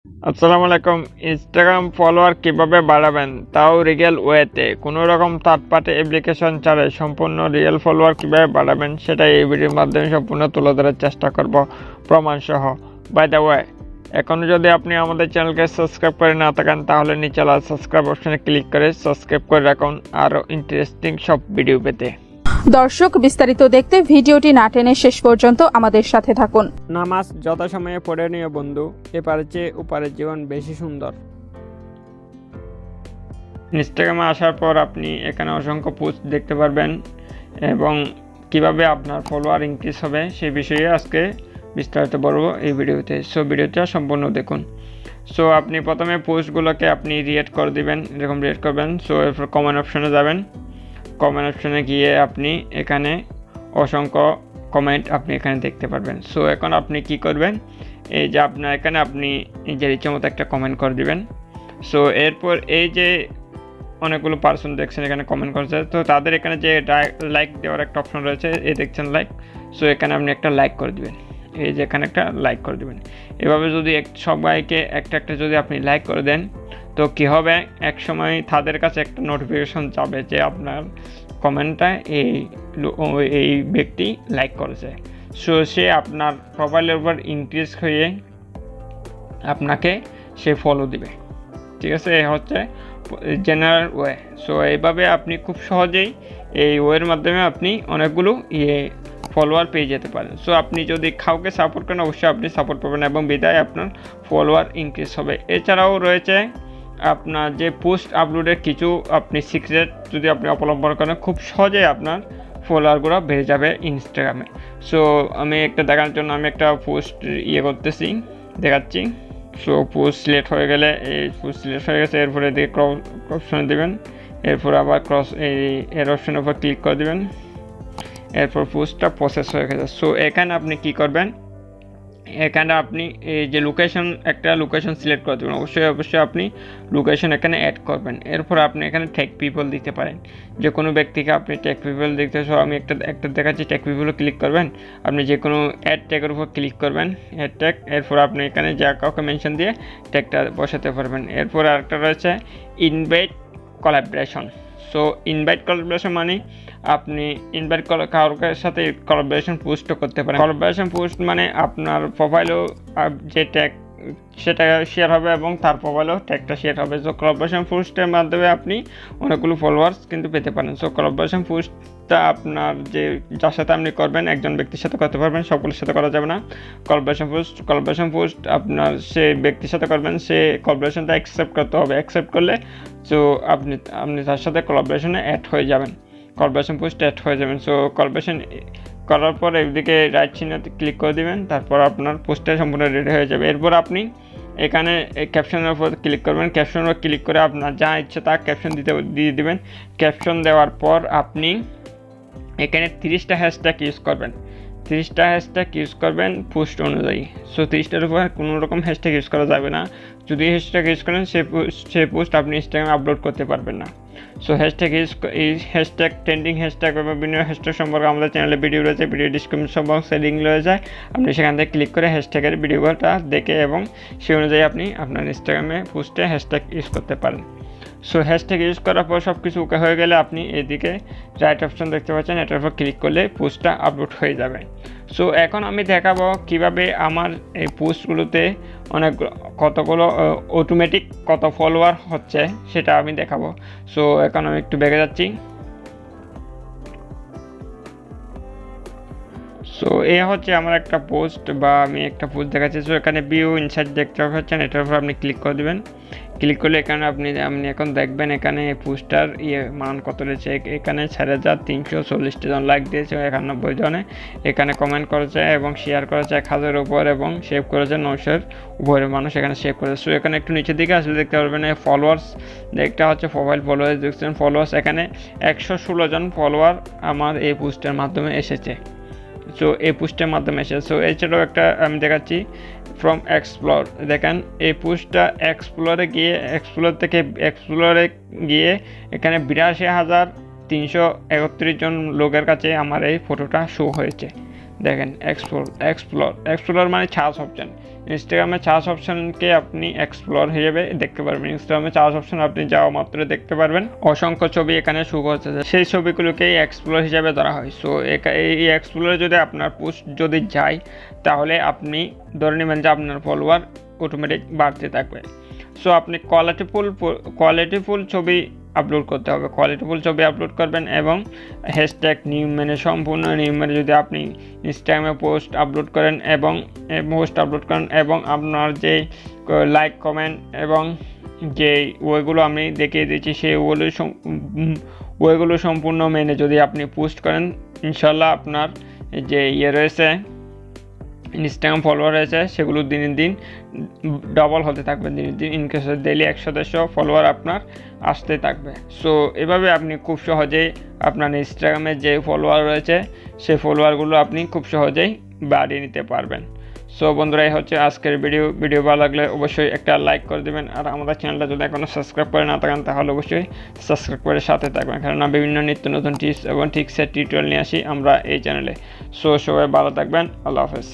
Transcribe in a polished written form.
আসসালামু আলাইকুম। Instagram follower কিভাবে বাড়াবেন, তাও রিয়েল ওয়েতে, কোনো রকম থার্ড পার্টি অ্যাপ্লিকেশন ছাড়াই সম্পূর্ণ রিয়েল ফলোয়ার কিভাবে বাড়াবেন সেটাই এই ভিডিওর মাধ্যমে সম্পূর্ণ তুলে ধরার চেষ্টা করব প্রমাণ সহ। বাই দ্য ওয়ে, এখনও যদি আপনি আমাদের চ্যানেলকে সাবস্ক্রাইব করে না থাকেন তাহলে নিচে লাল সাবস্ক্রাইব অপশনে ক্লিক করে সাবস্ক্রাইব করে রাখুন আরও ইন্টারেস্টিং সব ভিডিও পেতে। দর্শক, বিস্তারিত দেখতে ভিডিওটি না টেনে শেষ পর্যন্ত আমাদের সাথে থাকুন। নামাজ যথাসময়ে পড়ে নিও বন্ধু, এপারের চেয়ে ওপারের জীবন বেশি সুন্দর। ইনস্টাগ্রামে আসার পর আপনি এখানে অসংখ্য পোস্ট দেখতে পারবেন এবং কিভাবে আপনার ফলোয়ার ইনক্রিজ হবে সেই বিষয়ে আজকে বিস্তারিত বলবো এই ভিডিওতে। সো ভিডিওটা সম্পূর্ণ দেখুন। সো আপনি প্রথমে পোস্টগুলোকে আপনি রিয়েট করে দিবেন, এরকম রিয়েট করবেন। সো এরপর কমেন্ট অপশনে যাবেন। কমেন্ট অপশনে গিয়ে আপনি এখানে অসংখ্য কমেন্ট আপনি এখানে দেখতে পারবেন। সো এখন আপনি কি করবেন, এই যে আপনার এখানে আপনি নিজের ইচ্ছে মতো একটা কমেন্ট করে দিবেন। সো এরপর এই যে অনেকগুলো পার্সন দেখছেন এখানে কমেন্ট করছে, তো তাদের এখানে যে লাইক দেওয়ার একটা অপশন রয়েছে, এই দেখছেন লাইক। সো এখানে আপনি একটা লাইক করে দিবেন, এই যে এখানে একটা লাইক করে দিবেন। এভাবে যদি সবাইকে একটা একটা যদি আপনি লাইক করে দেন, তো কী হবে, এক সময় তাদের কাছে একটা নোটিফিকেশন যাবে যে আপনার কমেন্টটা এই ব্যক্তি লাইক করেছে। সো সে আপনার প্রোফাইলের উপর ইনক্রিজ হয়ে আপনাকে সে ফলো দিবে। ঠিক আছে, এই হচ্ছে জেনারেল ওয়ে। সো এইভাবে আপনি খুব সহজেই এই ওয়ের মাধ্যমে আপনি অনেকগুলো ফলোয়ার পেয়ে যেতে পারেন। সো আপনি যদি কাউকে সাপোর্ট করেন অবশ্যই আপনি সাপোর্ট পাবেন এবং বিদায় আপনার ফলোয়ার ইনক্রিজ হবে। এছাড়াও রয়েছে আপনার যে পোস্ট আপলোডের কিছু আপনি সিক্রেট যদি আপনি অবলম্বন করেন, খুব সহজেই আপনার ফলোয়ারগুলো বেড়ে যাবে ইনস্টাগ্রামে। সো আমি একটা দেখানোর জন্য আমি একটা পোস্ট করতেছি, দেখাচ্ছি। সো পোস্ট সিলেক্ট হয়ে গেলে, এই পোস্ট সিলেক্ট হয়ে গেছে, এরপরে দিয়ে ক্রস অপশনে দেবেন, এরপর আবার এর অপশনের উপর ক্লিক করে দেবেন, এরপর পোস্টটা প্রসেস হয়ে গেছে। সো এখানে আপনি কি করবেন, এখানে আপনি এই যে একটা লোকেশন সিলেক্ট করে দেবেন। অবশ্যই আপনি লোকেশন এখানে অ্যাড করবেন। এরপর আপনি এখানে ট্যাগ পিপল দিতে পারেন, যে কোনো ব্যক্তিকে আপনি ট্যাগ পিপল দিতে। সো আমি একটা দেখাচ্ছি, ট্যাগ পিপলও ক্লিক করবেন, আপনি যে কোনো অ্যাড ট্যাগের উপর ক্লিক করবেন, অ্যাড ট্যাগ। এরপর আপনি এখানে যা কাউকে মেনশন দিয়ে ট্যাগটা বসাতে পারবেন। এরপর আরেকটা রয়েছে invite collaboration. So invite collaboration মানে আপনি ইনভাইট কারোর সাথে কোলাবরেশন পোস্টও করতে পারেন। কোলাবরেশন পোস্ট মানে আপনার প্রোফাইলেও যে ট্যাগ সেটা শেয়ার হবে এবং তার প্রোফাইলেও ট্যাগটা শেয়ার হবে। সো কোলাবরেশন পোস্টের মাধ্যমে আপনি অনেকগুলো ফলোয়ার্স কিন্তু পেতে পারেন। সো কোলাবরেশন পোস্টটা আপনার যার সাথে আপনি করবেন একজন ব্যক্তির সাথে করতে পারবেন, সকলের সাথে করা যাবে না। কোলাবরেশন পোস্ট আপনার সে ব্যক্তির সাথে করবেন, সে কোলাবরেশনটা অ্যাকসেপ্ট করতে হবে। অ্যাকসেপ্ট করলে সো আপনি তার সাথে কোলাবরেশনে অ্যাড হয়ে যাবেন, কোলাবরেশন পোস্ট অ্যাড হয়ে যাবেন। সো কোলাবরেশন করার পর এদিকে রাইট চিহ্নতে ক্লিক করে দেবেন, তারপর আপনার পোস্টটা সম্পূর্ণ রেডি হয়ে যাবে। এরপর আপনি এখানে ক্যাপশনের উপর ক্লিক করবেন, ক্যাপশনের উপর ক্লিক করে আপনার যা ইচ্ছে তা ক্যাপশন দিয়ে দেবেন। ক্যাপশন দেওয়ার পর আপনি এখানে 30টা হ্যাশট্যাগ ইউজ করবেন, 30টা হ্যাশট্যাগ ইউজ করবেন পোস্ট অনুযায়ী। সো 30টার উপর কোনো রকম হ্যাশট্যাগ ইউজ করা যাবে না। যদি হ্যাশট্যাগ ইউজ করেন সেই পোস্ট আপনি ইনস্টাগ্রামে আপলোড করতে পারবেন না। সো হ্যাশট্যাগ ট্রেন্ডিং হ্যাশট্যাগ এবং বিভিন্ন হ্যাশট্যাগ সম্পর্কে আমাদের চ্যানেলে ভিডিও রয়েছে, ভিডিও ডিসক্রিপশন বক্সে লিঙ্ক রয়েছে, আপনি সেখান থেকে ক্লিক করে হ্যাশট্যাগের ভিডিওটা দেখে এবং সেই অনুযায়ী আপনি আপনার ইনস্টাগ্রামে পোস্টে হ্যাশট্যাগ ইউজ করতে পারেন। সো হ্যাশট্যাগ ইউজ করার পর সব কিছু ওকে হয়ে গেলে আপনি এদিকে রাইট অপশন দেখতে পাচ্ছেন, এটার উপর ক্লিক করলে পোস্টটা আপলোড হয়ে যাবে। সো এখন আমি দেখাবো কিভাবে আমার এই পোস্টগুলোতে কতগুলো অটোমেটিক কত ফলোয়ার হচ্ছে সেটা আমি দেখাবো। সো এখন আমি একটু বেগে যাচ্ছি। সো এ হচ্ছে আমার একটা পোস্ট বা আমি একটা পোস্ট দেখাচ্ছি। সো এখানে ভিউ ইনসাইট দেখতে পাচ্ছেন, এটার উপর আপনি ক্লিক করে দেবেন। ক্লিক করলে এখানে আপনি এখন দেখবেন এখানে পোস্টার মান কত রয়েছে। এখানে 4340 জন লাইক দিয়েছে, 91 জনে এখানে কমেন্ট করেছে এবং শেয়ার করেছে 1000-এর উপর এবং সেভ করেছে 900-এর উপরে মানুষ এখানে সেভ করেছে। সো এখানে একটু নিচের দিকে আসলে দেখতে পারবেন ফলোয়ার্স, দেখতে হচ্ছে প্রোফাইল ফলোয়ার্স, দেখছেন ফলোয়ার্স এখানে 116 জন ফলোয়ার আমার এই পোস্টের মাধ্যমে এসেছে। সো এই পোস্টের মাধ্যমে এসেছে। সো এছাড়াও একটা আমি দেখাচ্ছি ফ্রম এক্সপ্লোর, দেখেন এই পোস্টটা এক্সপ্লোরে গিয়ে এখানে 82,331 জন লোকের কাছে আমার এই ফটোটা শো হয়েছে। দেখেন এক্সপ্লোর মানে সার্চ অপশন, ইনস্টাগ্রামে সার্চ অপশনকে আপনি এক্সপ্লোর হিসেবে দেখতে পারবেন। ইনস্টাগ্রামে সার্চ অপশন আপনি যাওয়া মাত্র দেখতে পারবেন অসংখ্য ছবি এখানে শো করছে, সেই ছবিগুলোকেই এক্সপ্লোর হিসেবে ধরা হয়। সো এই এক্সপ্লোরে যদি আপনার পোস্ট যদি যায় তাহলে আপনি ধরে নেবেন যে আপনার ফলোয়ার অটোমেটিক বাড়তে থাকবে। সো আপনি কোয়ালিটিফুল ছবি আপলোড করতে হবে, কোয়ালিটিফুল ছবি আপলোড করবেন এবং হ্যাশট্যাগ নিউ মানে সম্পূর্ণ নিউ মানে যদি আপনি ইনস্টাগ্রামে পোস্ট আপলোড করেন এবং আপনার যে লাইক কমেন্ট এবং যে ওইগুলো আমি দেখিয়ে দিচ্ছি সেই ওইগুলো সম্পূর্ণ মেনে যদি আপনি পোস্ট করেন, ইনশাল্লাহ আপনার যে রয়েছে ইনস্টাগ্রাম ফলোয়ার রয়েছে সেগুলো দিনের দিন ডবল হতে থাকবে, দিনের দিন ইনকেস ডেইলি 100 ফলোয়ার আপনার আসতে থাকবে। সো এভাবে আপনি খুব সহজেই আপনার ইনস্টাগ্রামের যে ফলোয়ার রয়েছে সেই ফলোয়ারগুলো আপনি খুব সহজেই বাড়িয়ে নিতে পারবেন। সো বন্ধুরা, এই হচ্ছে আজকের ভিডিও ভালো লাগলে অবশ্যই একটা লাইক করে দেবেন, আর আমাদের চ্যানেলটা যদি এখনও সাবস্ক্রাইব করে না থাকেন তাহলে অবশ্যই সাবস্ক্রাইব করে সাথে থাকবেন, কেননা বিভিন্ন নিত্য নতুন টিপস এবং ট্রিক্সের টিউটোরিয়াল নিয়ে আসি আমরা এই চ্যানেলে। সো সবাই ভালো থাকবেন, আল্লাহ হাফেজ।